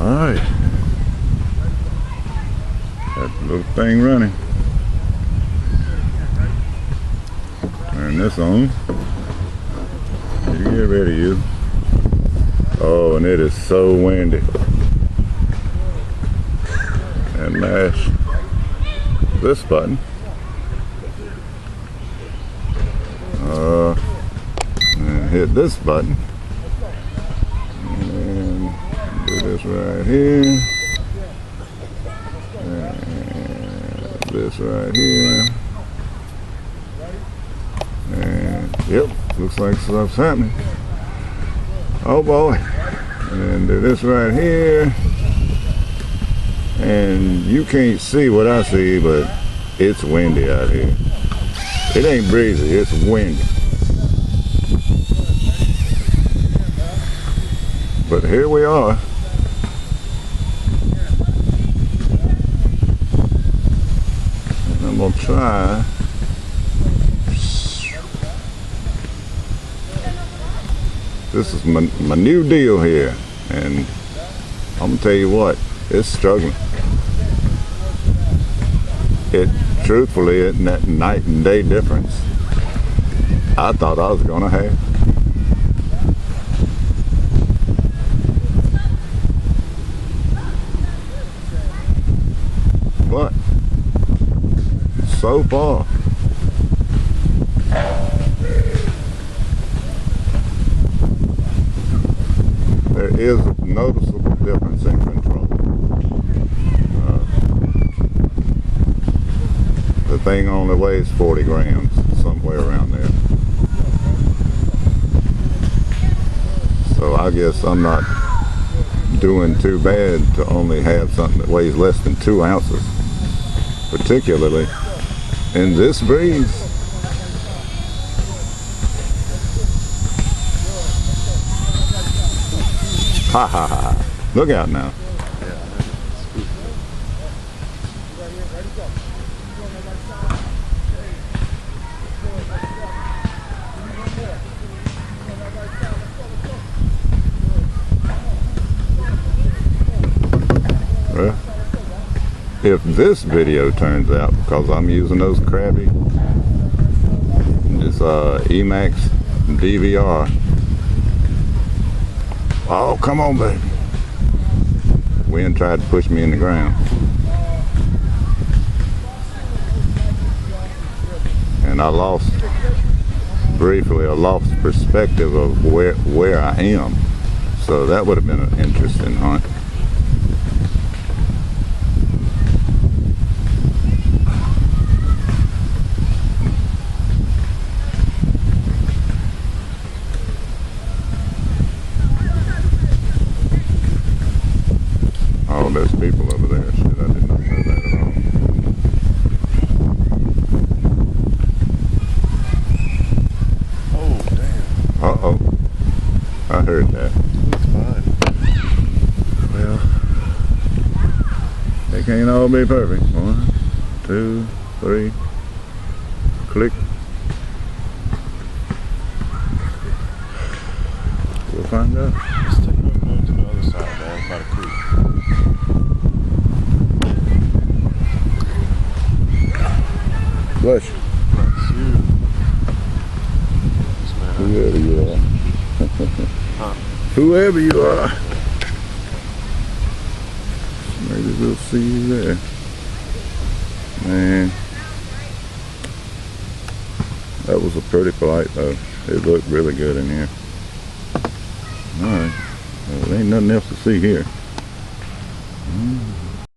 Alright. That little thing running. Turn this on. You get ready, you. Oh, and it is so windy. And mash this button. And hit this button. And do this right here. And this right here. And yep, looks like stuff's happening. Oh boy. And do this right here. And you can't see what I see, but it's windy out here. It ain't breezy, it's windy. But here we are. And I'm gonna try. This is my new deal here, and I'm gonna tell you what, it's struggling. It truthfully isn't that night and day difference I thought I was gonna have. But so far there is a noticeable difference in control. The thing only weighs 40 grams, somewhere around there. So I guess I'm not doing too bad to only have something that weighs less than 2 ounces, particularly in this breeze. Ha ha ha. Look out now. Well, if this video turns out, because I'm using those crappy, this Emax DVR. Oh, come on, baby. Wind tried to push me in the ground. And I lost perspective of where I am. So that would have been an interesting hunt. Oh, there's people over there. Shit, I did not know that at all. Oh, damn. Uh-oh. I heard that. Looks fine. Well, they can't all be perfect. 1, 2, 3. Click. We'll find out. Let's take it over there to the other side, man, by the creek. Bless you. Bless you. Whoever you are. Huh? Whoever you are. Maybe we'll see you there. Man. That was a pretty flight though. It looked really good in here. Alright. Well, there ain't nothing else to see here.